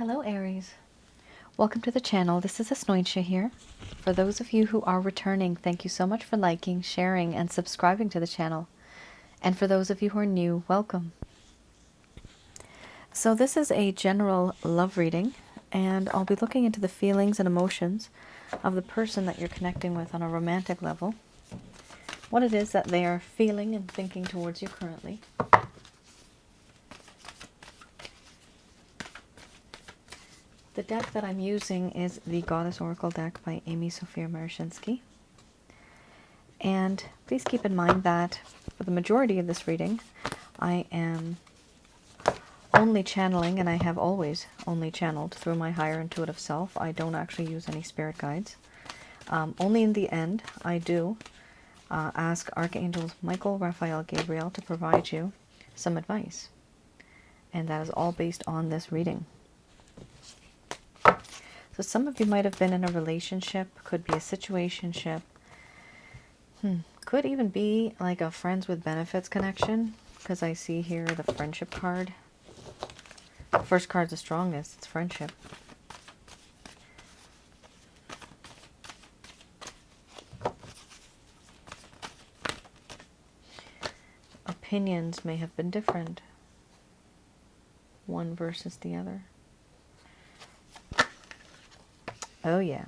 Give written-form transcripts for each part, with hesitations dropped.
Hello Aries, welcome to the channel. This is Asnointia here. For those of you who are returning, thank you so much for liking, sharing, and subscribing to the channel. And for those of you who are new, welcome. So this is a general love reading, and I'll be looking into the feelings and emotions of the person that you're connecting with on a romantic level. What it is that they are feeling and thinking towards you currently. The deck that I'm using is the Goddess Oracle deck by Amy Sophia Marashinsky. And please keep in mind that for the majority of this reading, I am only channeling, and I have always only channeled through my higher intuitive self. I don't actually use any spirit guides. Only in the end, I do ask Archangels Michael, Raphael, Gabriel to provide you some advice. And that is all based on this reading. So some of you might have been in a relationship, could be a situationship, could even be like a friends with benefits connection, because I see here the friendship card. The first card's the strongest, it's friendship. Opinions may have been different, one versus the other. Oh yeah.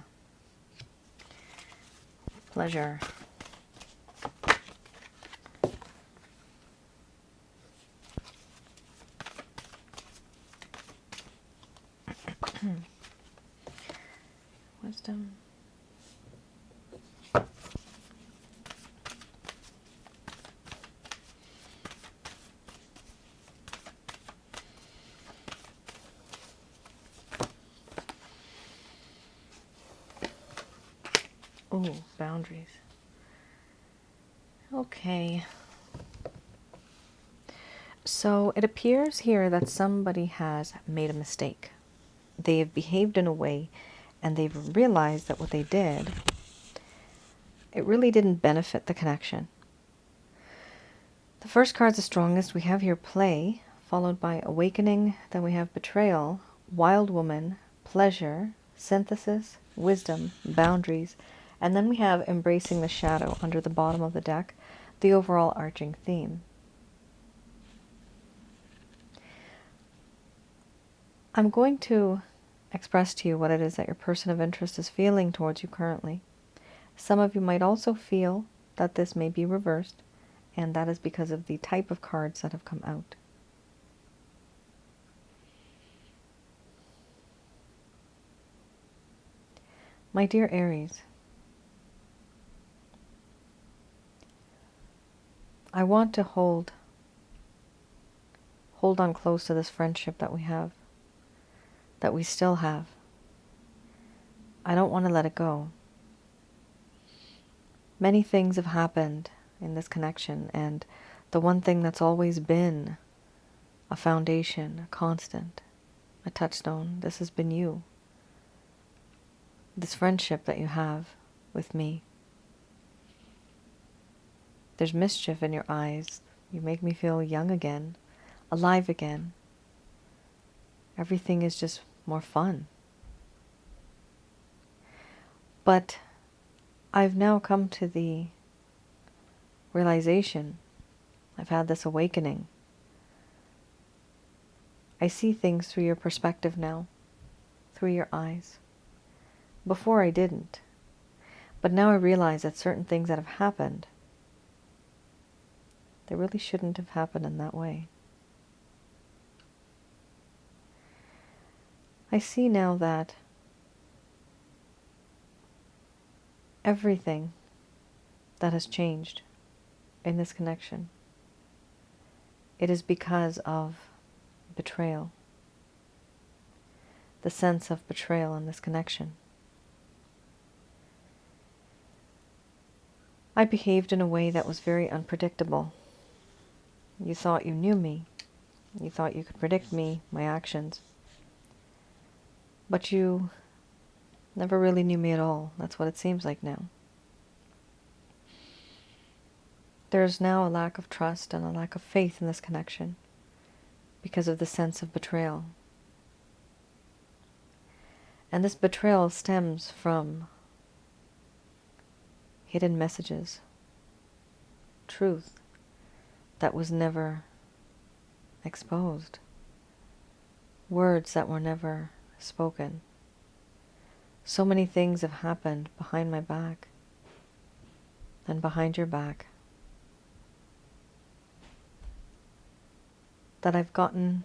Pleasure. Wisdom. Oh, boundaries. Okay. So it appears here that somebody has made a mistake. They have behaved in a way and they've realized that what they did, it really didn't benefit the connection. The first card's the strongest. We have here play, followed by awakening. Then we have betrayal, wild woman, pleasure, synthesis, wisdom, boundaries. And then we have embracing the shadow under the bottom of the deck, the overall arching theme. I'm going to express to you what it is that your person of interest is feeling towards you currently. Some of you might also feel that this may be reversed, and that is because of the type of cards that have come out. My dear Aries, I want to hold on close to this friendship that we have, that we still have. I don't want to let it go. Many things have happened in this connection, and the one thing that's always been a foundation, a constant, a touchstone, this has been you. This friendship that you have with me. There's mischief in your eyes. You make me feel young again, alive again. Everything is just more fun. But I've now come to the realization, I've had this awakening. I see things through your perspective now, through your eyes. Before I didn't. But now I realize that certain things that have happened, they really shouldn't have happened in that way. I see now that everything that has changed in this connection, it is because of betrayal. The sense of betrayal in this connection. I behaved in a way that was very unpredictable. You thought you knew me. You thought you could predict me, my actions. But you never really knew me at all. That's what it seems like now. There is now a lack of trust and a lack of faith in this connection because of the sense of betrayal. And this betrayal stems from hidden messages, truth that was never exposed, words that were never spoken. So many things have happened behind my back and behind your back that I've gotten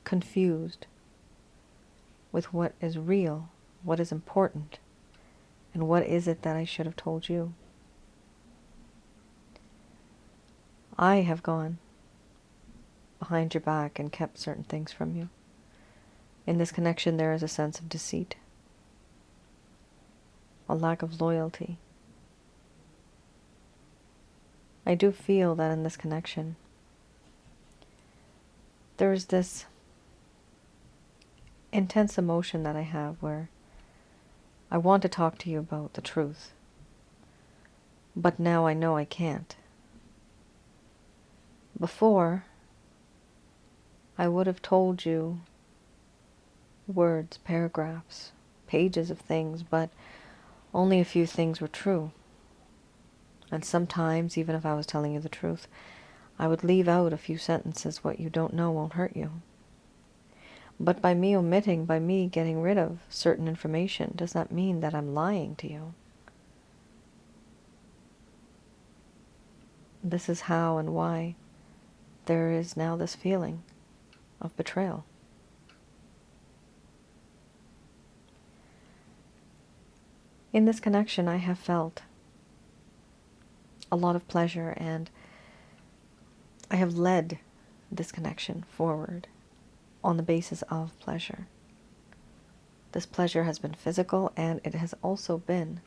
confused with what is real, what is important, and what is it that I should have told you. I have gone behind your back and kept certain things from you. In this connection, there is a sense of deceit, a lack of loyalty. I do feel that in this connection, there is this intense emotion that I have where I want to talk to you about the truth, but now I know I can't. Before, I would have told you words, paragraphs, pages of things, but only a few things were true. And sometimes, even if I was telling you the truth, I would leave out a few sentences. What you don't know won't hurt you. But by me omitting, by me getting rid of certain information, does not mean that I'm lying to you. This is how and why there is now this feeling of betrayal. In this connection, I have felt a lot of pleasure, and I have led this connection forward on the basis of pleasure. This pleasure has been physical, and it has also been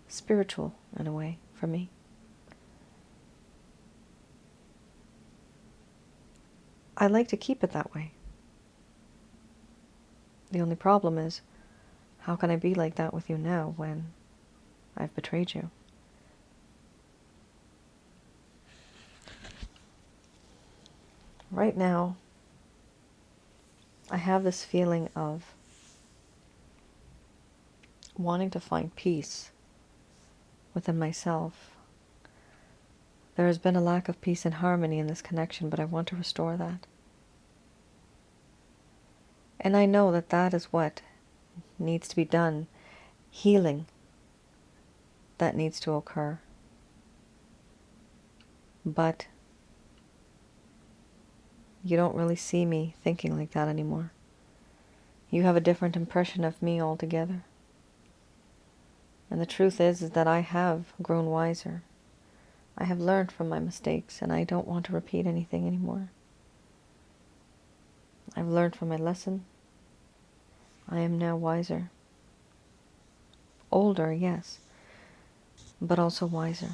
spiritual in a way for me. I like to keep it that way. The only problem is, how can I be like that with you now when I've betrayed you? Right now, I have this feeling of wanting to find peace within myself. There has been a lack of peace and harmony in this connection, but I want to restore that. And I know that that is what needs to be done, healing that needs to occur. But you don't really see me thinking like that anymore. You have a different impression of me altogether. And the truth is that I have grown wiser. I have learned from my mistakes, and I don't want to repeat anything anymore. I've learned from my lesson. I am now wiser. Older, yes, but also wiser.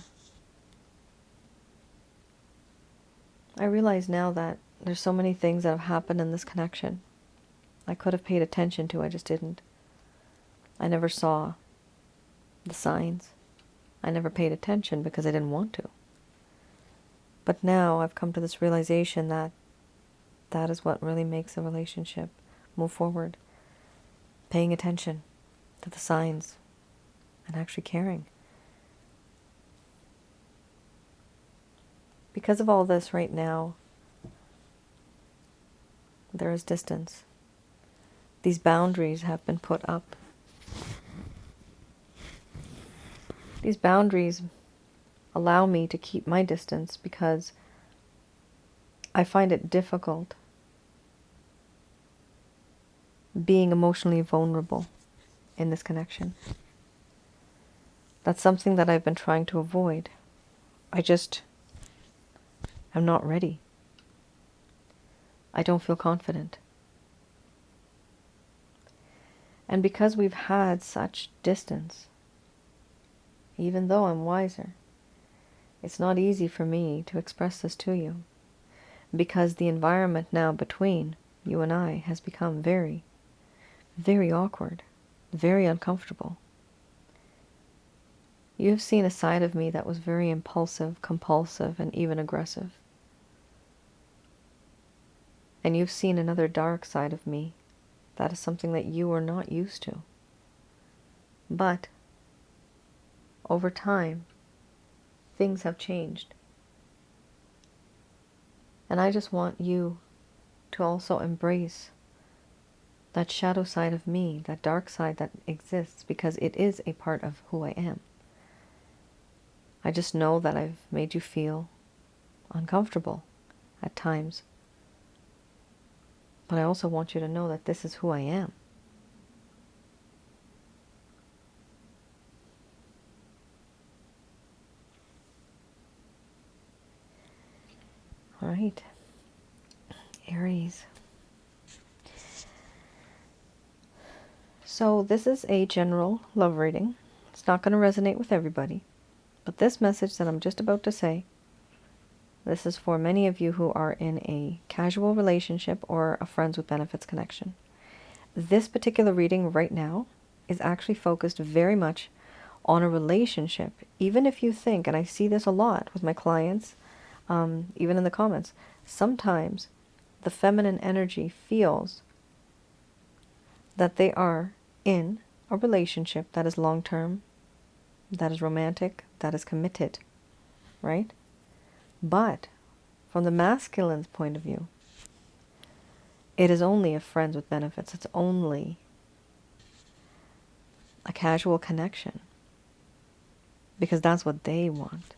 I realize now that there's so many things that have happened in this connection I could have paid attention to, I just didn't. I never saw the signs. I never paid attention because I didn't want to. But now I've come to this realization that that is what really makes a relationship move forward. Paying attention to the signs and actually caring. Because of all this right now, there is distance. These boundaries have been put up. These boundaries allow me to keep my distance because I find it difficult being emotionally vulnerable in this connection. That's something that I've been trying to avoid. I just am not ready. I don't feel confident. And because we've had such distance, even though I'm wiser, it's not easy for me to express this to you, because the environment now between you and I has become very, very awkward, very uncomfortable. You've seen a side of me that was very impulsive, compulsive, and even aggressive. And you've seen another dark side of me. That is something that you are not used to. But over time, things have changed. And I just want you to also embrace that shadow side of me, that dark side that exists, because it is a part of who I am. I just know that I've made you feel uncomfortable at times. But I also want you to know that this is who I am. All right, Aries. So this is a general love reading. It's not going to resonate with everybody. But this message that I'm just about to say, this is for many of you who are in a casual relationship or a friends with benefits connection. This particular reading right now is actually focused very much on a relationship. Even if you think, and I see this a lot with my clients, even in the comments, sometimes the feminine energy feels that they are in a relationship that is long-term, that is romantic, that is committed, right? But from the masculine's point of view, it is only a friends with benefits. It's only a casual connection because that's what they want.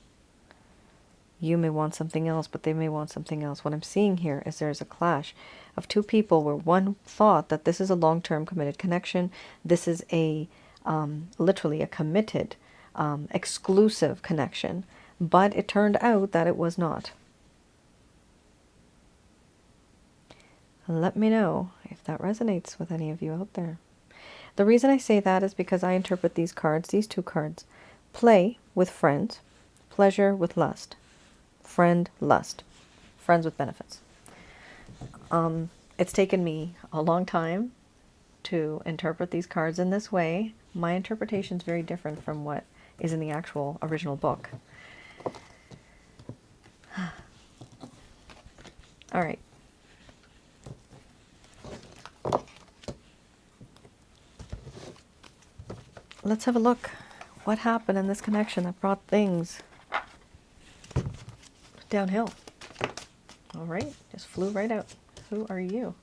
You may want something else, but they may want something else. What I'm seeing here is there's a clash of two people where one thought that this is a long-term committed connection. This is a literally a committed, exclusive connection. But it turned out that it was not. Let me know if that resonates with any of you out there. The reason I say that is because I interpret these cards, these two cards, play with friends, pleasure with lust, friend, lust, friends with benefits. It's taken me a long time to interpret these cards in this way. My interpretation is very different from what is in the actual original book. All right. Let's have a look. What happened in this connection that brought things downhill? All right, just flew right out. Who are you?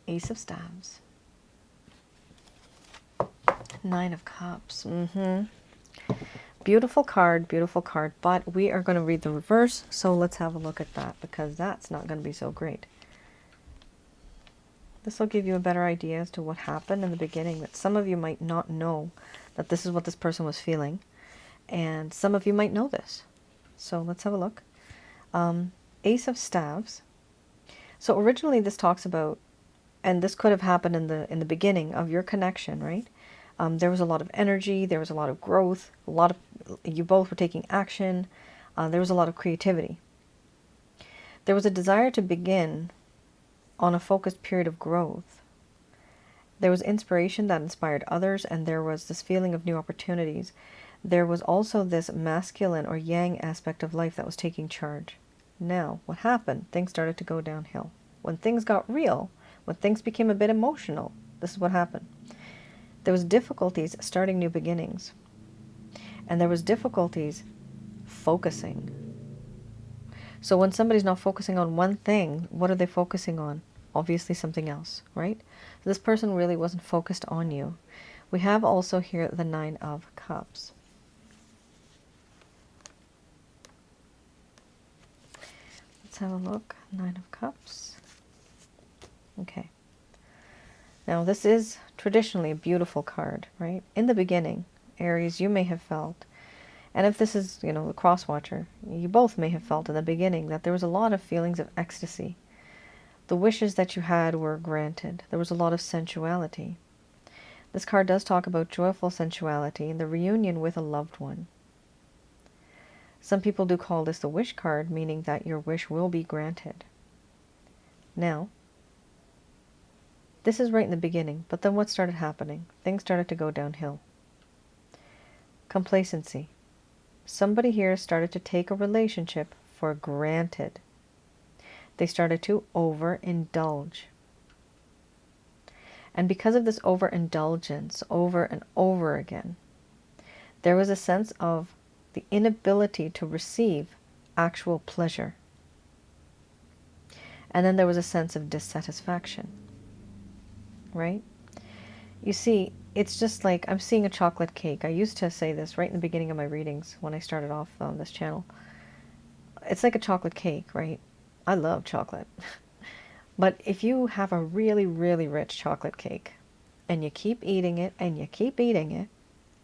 Ace of Staves. Nine of Cups. Beautiful card, but we are going to read the reverse, so let's have a look at that, because that's not going to be so great. This will give you a better idea as to what happened in the beginning, that some of you might not know that this is what this person was feeling, and some of you might know this. So let's have a look. Ace of Staves. So originally this talks about, and this could have happened in the beginning of your connection, right? There was a lot of energy, there was a lot of growth, you both were taking action, there was a lot of creativity. There was a desire to begin on a focused period of growth. There was inspiration that inspired others, and there was this feeling of new opportunities. There was also this masculine or yang aspect of life that was taking charge. Now, what happened? Things started to go downhill. When things got real, when things became a bit emotional, this is what happened. There was difficulties starting new beginnings. And there was difficulties focusing. So when somebody's not focusing on one thing, what are they focusing on? Obviously something else, right? So this person really wasn't focused on you. We have also here the Nine of Cups. Let's have a look. Nine of Cups. Okay. Now this is traditionally a beautiful card, right? In the beginning, Aries, you may have felt, and if this is, the cross-watcher, you both may have felt in the beginning that there was a lot of feelings of ecstasy. The wishes that you had were granted. There was a lot of sensuality. This card does talk about joyful sensuality and the reunion with a loved one. Some people do call this the wish card, meaning that your wish will be granted. Now, this is right in the beginning, but then what started happening? Things started to go downhill. Complacency. Somebody here started to take a relationship for granted. They started to overindulge. And because of this overindulgence over and over again, there was a sense of the inability to receive actual pleasure. And then there was a sense of dissatisfaction, right? You see, it's just like I'm seeing a chocolate cake. I used to say this right in the beginning of my readings when I started off on this channel. It's like a chocolate cake, right? I love chocolate. But if you have a really, really rich chocolate cake and you keep eating it and you keep eating it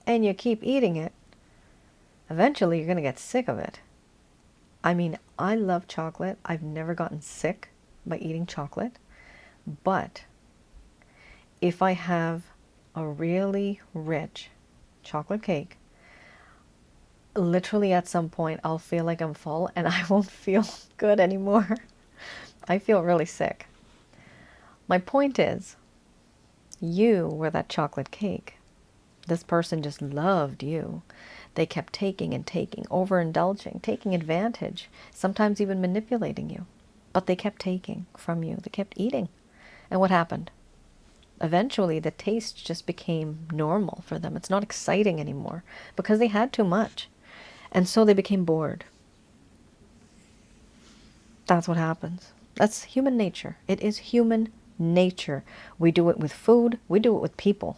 and you keep eating it, eventually you're going to get sick of it. I mean, I love chocolate. I've never gotten sick by eating chocolate. But if I have a really rich chocolate cake, literally at some point I'll feel like I'm full and I won't feel good anymore. I feel really sick. My point is, you were that chocolate cake. This person just loved you. They kept taking and taking, overindulging, taking advantage, sometimes even manipulating you. But they kept taking from you. They kept eating. And what happened? Eventually, the taste just became normal for them. It's not exciting anymore because they had too much. And so they became bored. That's what happens. That's human nature. It is human nature. We do it with food. We do it with people.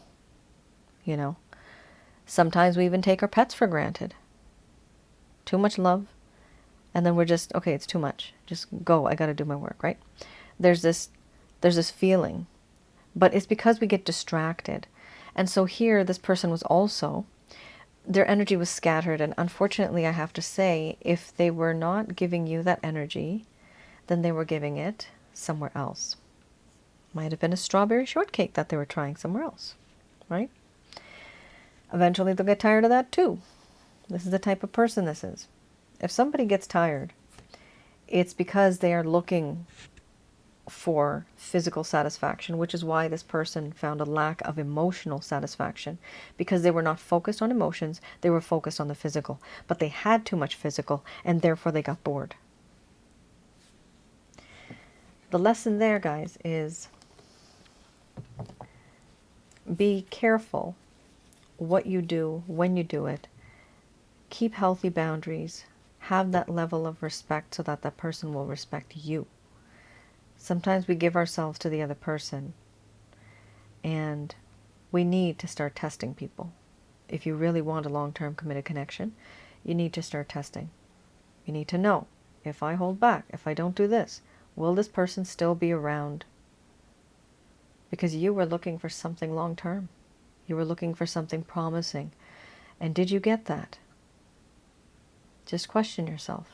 You know, sometimes we even take our pets for granted. Too much love. And then we're just, okay, it's too much. Just go. I got to do my work, right? There's this feeling. But it's because we get distracted. And so here, this person was also, their energy was scattered. And unfortunately, I have to say, if they were not giving you that energy, then they were giving it somewhere else. Might have been a strawberry shortcake that they were trying somewhere else, right? Eventually, they'll get tired of that too. This is the type of person this is. If somebody gets tired, it's because they are looking for physical satisfaction, which is why this person found a lack of emotional satisfaction, because they were not focused on emotions, they were focused on the physical. But they had too much physical, and therefore they got bored. The lesson there, guys, is be careful what you do, when you do it. Keep healthy boundaries. Have that level of respect so that that person will respect you. Sometimes we give ourselves to the other person, and we need to start testing people. If you really want a long-term committed connection, you need to start testing. You need to know, if I hold back, if I don't do this, will this person still be around? Because you were looking for something long-term. You were looking for something promising. And did you get that? Just question yourself.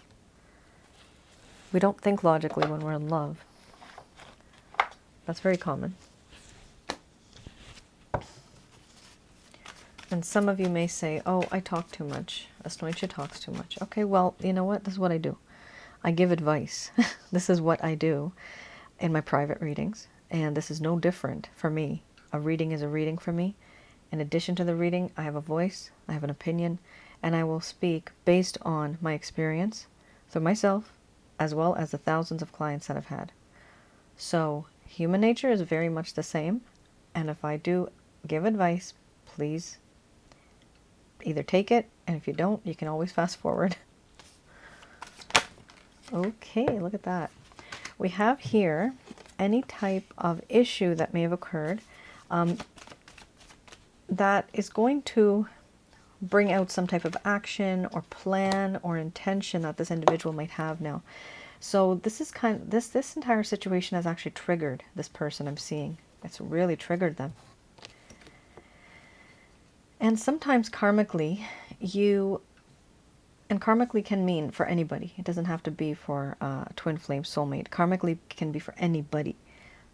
We don't think logically when we're in love. That's very common. And some of you may say, oh, I talk too much. Asnointia talks too much. Okay, well, you know what? This is what I do. I give advice. This is what I do in my private readings. And this is no different for me. A reading is a reading for me. In addition to the reading, I have a voice, I have an opinion, and I will speak based on my experience through myself, as well as the thousands of clients that I've had. So, human nature is very much the same, and if I do give advice, please either take it, and if you don't, you can always fast forward. Okay, look at that. We have here any type of issue that may have occurred that is going to bring out some type of action or plan or intention that this individual might have now. So this is this entire situation has actually triggered this person I'm seeing. It's really triggered them. And sometimes karmically, and karmically can mean for anybody. It doesn't have to be for a twin flame soulmate. Karmically can be for anybody.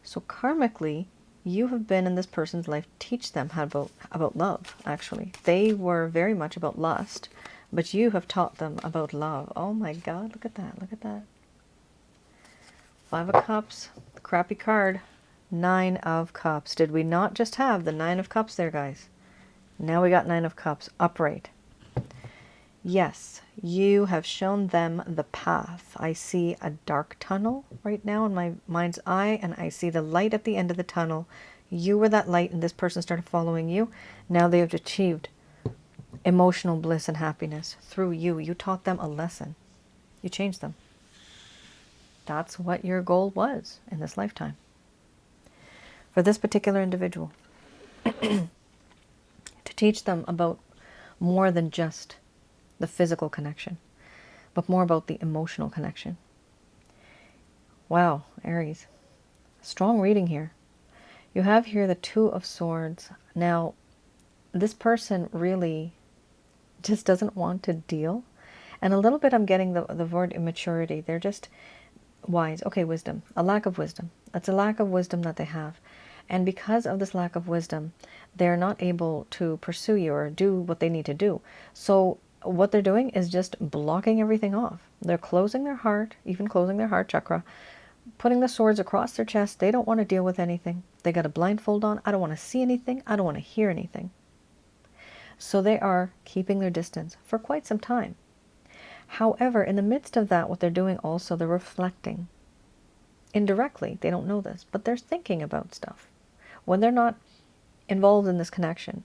So karmically, you have been in this person's life, teach them about love, actually. They were very much about lust, but you have taught them about love. Oh my God, look at that, look at that. 5 of Cups, the crappy card. 9 of Cups. Did we not just have the 9 of Cups there, guys? Now we got 9 of Cups, upright. Yes, you have shown them the path. I see a dark tunnel right now in my mind's eye, and I see the light at the end of the tunnel. You were that light and this person started following you. Now they have achieved emotional bliss and happiness through you. You taught them a lesson. You changed them. That's what your goal was in this lifetime. For this particular individual, to teach them about more than just the physical connection, but more about the emotional connection. Wow, Aries. Strong reading here. You have here the Two of Swords. Now, this person really just doesn't want to deal. And a little bit I'm getting the word immaturity. They're just wise. Okay, wisdom. A lack of wisdom. It's a lack of wisdom that they have. And because of this lack of wisdom, they're not able to pursue you or do what they need to do. So what they're doing is just blocking everything off. They're closing their heart, even closing their heart chakra, putting the swords across their chest. They don't want to deal with anything. They got a blindfold on. I don't want to see anything. I don't want to hear anything. So they are keeping their distance for quite some time. However, in the midst of that, what they're doing also, they're reflecting. Indirectly, they don't know this, but they're thinking about stuff. When they're not involved in this connection,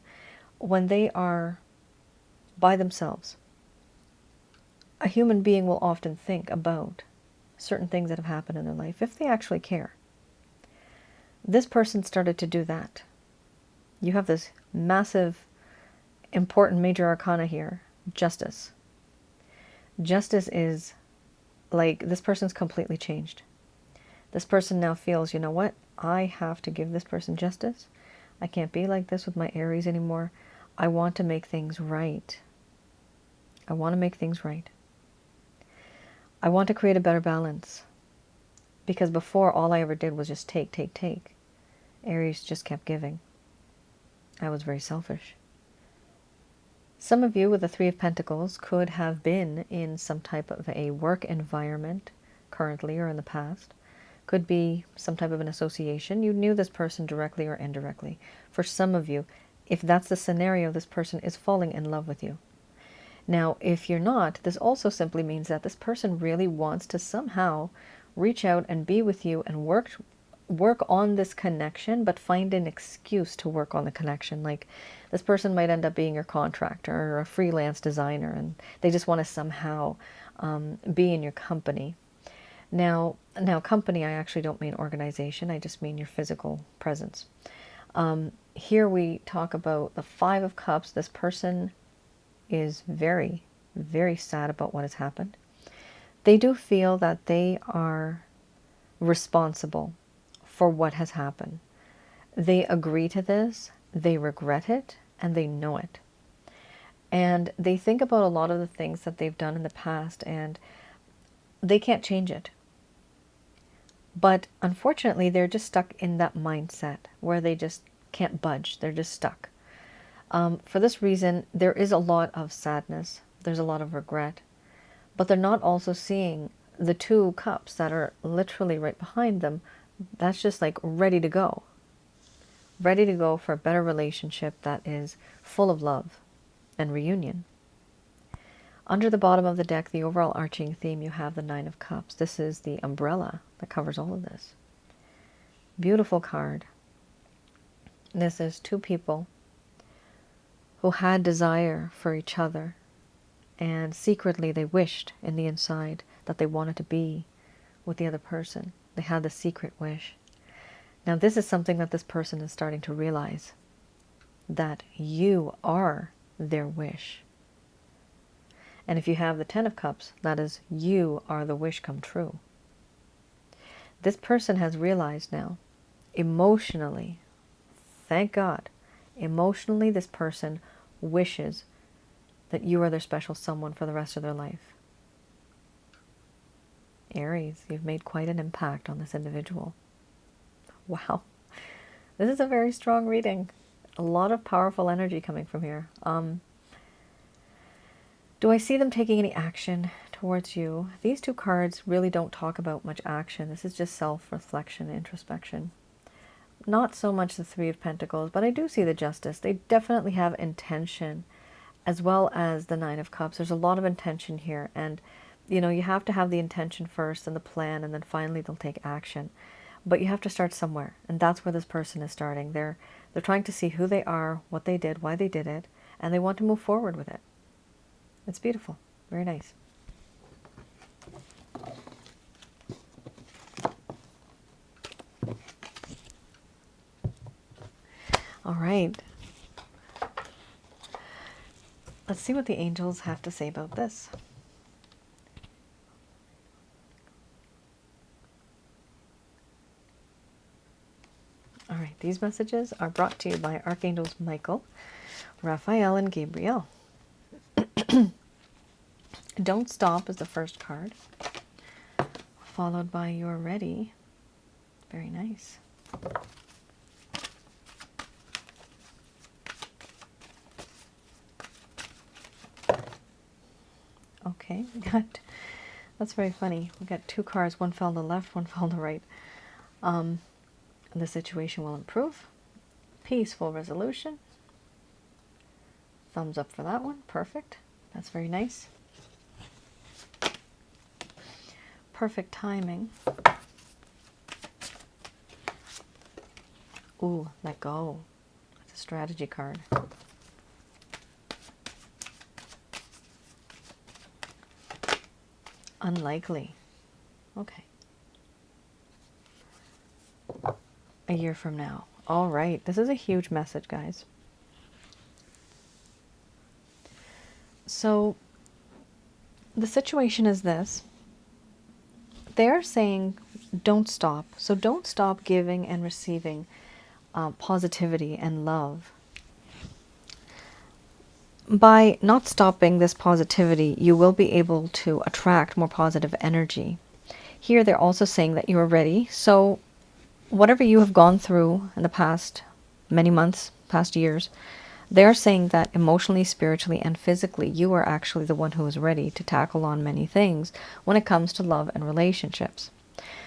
when they are by themselves, a human being will often think about certain things that have happened in their life, if they actually care. This person started to do that. You have this massive, important major arcana here, justice. Justice is like this person's completely changed. This person now feels, you know what? I have to give this person justice. I can't be like this with my Aries anymore. I want to make things right. I want to make things right. I want to create a better balance. Because before, all I ever did was just take, take, take. Aries just kept giving. I was very selfish. Some of you with the Three of Pentacles could have been in some type of a work environment currently or in the past. Could be some type of an association. You knew this person directly or indirectly. For some of you, if that's the scenario, this person is falling in love with you. Now, if you're not, this also simply means that this person really wants to somehow reach out and be with you and work on this connection, but find an excuse to work on the connection. Like this person might end up being your contractor or a freelance designer, and they just want to somehow be in your company. Now, company, I actually don't mean organization. I just mean your physical presence. Here we talk about the Five of Cups. This person is very, very sad about what has happened. They do feel that they are responsible for what has happened. They agree to this, they regret it, and they know it. And they think about a lot of the things that they've done in the past, and they can't change it. But unfortunately, they're just stuck in that mindset where they just can't budge. They're just stuck. For this reason, there is a lot of sadness. There's a lot of regret. But they're not also seeing the Two Cups that are literally right behind them. That's just like ready to go. Ready to go for a better relationship that is full of love and reunion. Under the bottom of the deck, the overall arching theme, you have the Nine of Cups. This is the umbrella that covers all of this. Beautiful card. This is two people who had desire for each other, and secretly they wished in the inside that they wanted to be with the other person. They had the secret wish. Now this is something that this person is starting to realize, that you are their wish. And if you have the Ten of Cups, that is, you are the wish come true. This person has realized now, emotionally, thank God, emotionally this person wishes that you are their special someone for the rest of their life. Aries, you've made quite an impact on this individual. Wow. This is a very strong reading. A lot of powerful energy coming from here. Do I see them taking any action towards you? These two cards really don't talk about much action. This is just self-reflection, introspection. Not so much the Three of Pentacles, but I do see the Justice. They definitely have intention, as well as the Nine of Cups. There's a lot of intention here, and you know, you have to have the intention first and the plan, and then finally they'll take action. but you have to start somewhere, and that's where this person is starting. They're trying to see who they are, what they did, why they did it, and they want to move forward with it. It's beautiful. Very nice. All right. Let's see what the angels have to say about this. All right, these messages are brought to you by Archangels Michael, Raphael, and Gabriel. Don't Stop is the first card, followed by You're Ready. Very nice. Okay, that's very funny. We got two cards, one fell to the left, one fell to the right. The situation will improve. Peaceful resolution. Thumbs up for that one. Perfect. That's very nice. Perfect timing. Ooh, let go. That's a strategy card. Unlikely. Okay. A year from now. All right. This is a huge message, guys. So the situation is this. They're saying don't stop. So don't stop giving and receiving positivity and love. By not stopping this positivity, you will be able to attract more positive energy. Here they're also saying that you are ready. So whatever you have gone through in the past many months, past years, they're saying that emotionally, spiritually, and physically, you are actually the one who is ready to tackle on many things when it comes to love and relationships.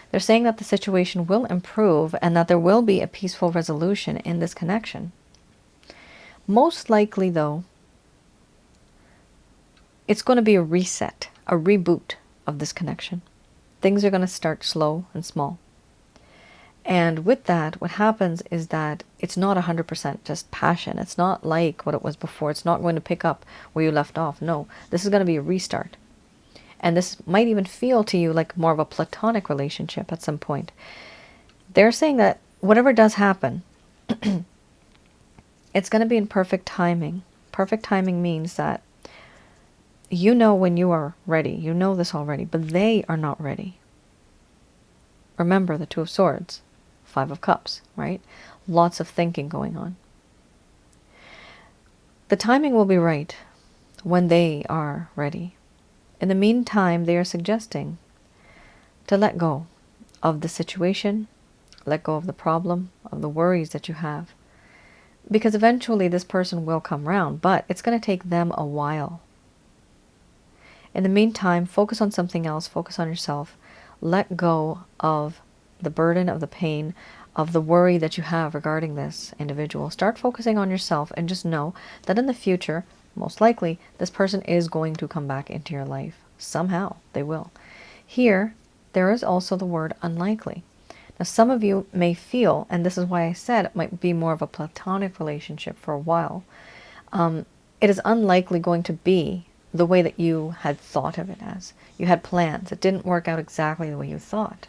They're saying that the situation will improve and that there will be a peaceful resolution in this connection. Most likely, though, it's going to be a reset, a reboot of this connection. Things are going to start slow and small. And with that, what happens is that it's not 100% just passion. It's not like what it was before. It's not going to pick up where you left off. No, this is going to be a restart. And this might even feel to you like more of a platonic relationship at some point. They're saying that whatever does happen, it's going to be in perfect timing. Perfect timing means that you know when you are ready. You know this already, but they are not ready. Remember the Two of Swords, Five of Cups, right? Lots of thinking going on. The timing will be right when they are ready. In the meantime, they are suggesting to let go of the situation, let go of the problem, of the worries that you have. Because eventually this person will come round, but it's going to take them a while. In the meantime, focus on something else, focus on yourself. Let go of the burden, of the pain, of the worry that you have regarding this individual. Start focusing on yourself and just know that in the future, most likely, this person is going to come back into your life. Somehow, they will. Here, there is also the word unlikely. Now, some of you may feel, and this is why I said it might be more of a platonic relationship for a while, it is unlikely going to be the way that you had thought of it as. You had plans. It didn't work out exactly the way you thought.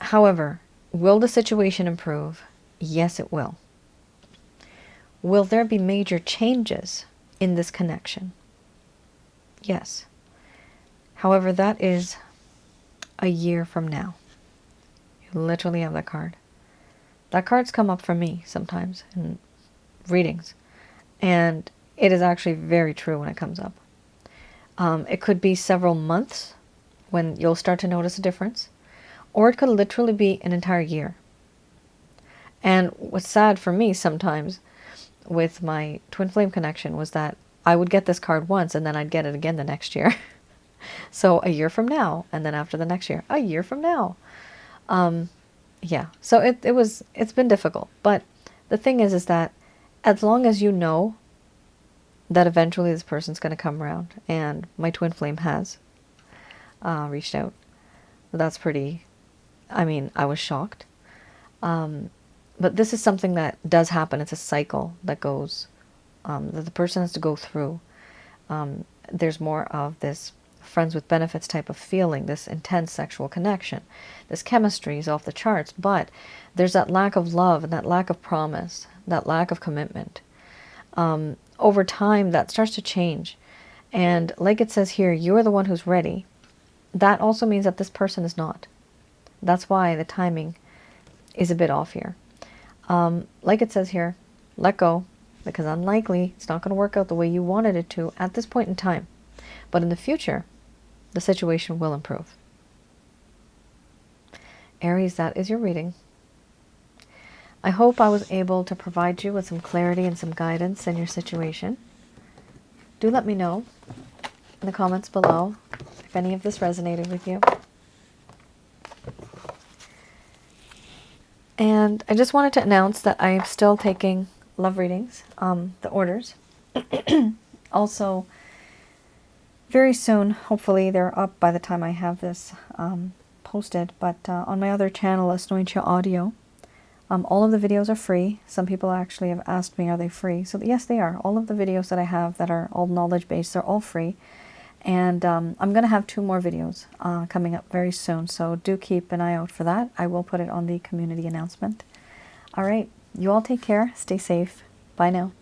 However, will the situation improve? Yes, it will. Will there be major changes in this connection? Yes. However, that is a year from now. You literally have that card. That card's come up for me sometimes in readings. And it is actually very true when it comes up. It could be several months when you'll start to notice a difference. Or it could literally be an entire year. And what's sad for me sometimes with my twin flame connection was that I would get this card once and then I'd get it again the next year. So a year from now, and then after the next year, a year from now. Yeah, so it's been difficult. But the thing is that as long as you know that eventually this person's going to come around, and my twin flame has reached out, that's pretty I mean, I was shocked. But this is something that does happen. It's a cycle that goes, that the person has to go through. There's more of this friends with benefits type of feeling, this intense sexual connection. This chemistry is off the charts, but there's that lack of love and that lack of promise, that lack of commitment. Over time, that starts to change. And like it says here, you're the one who's ready. That also means that this person is not. That's why the timing is a bit off here. Like it says here, let go, because unlikely it's not going to work out the way you wanted it to at this point in time. But in the future, the situation will improve. Aries, that is your reading. I hope I was able to provide you with some clarity and some guidance in your situation. Do let me know in the comments below if any of this resonated with you. And I just wanted to announce that I am still taking love readings, the orders. Also, very soon, hopefully they're up by the time I have this posted, but on my other channel, Asnointia Audio, all of the videos are free. Some people actually have asked me, are they free? So yes, they are. All of the videos that I have that are all knowledge-based, they're all free. And I'm going to have 2 more videos coming up very soon, so do keep an eye out for that. I will put it on the community announcement. All right, you all take care. Stay safe. Bye now.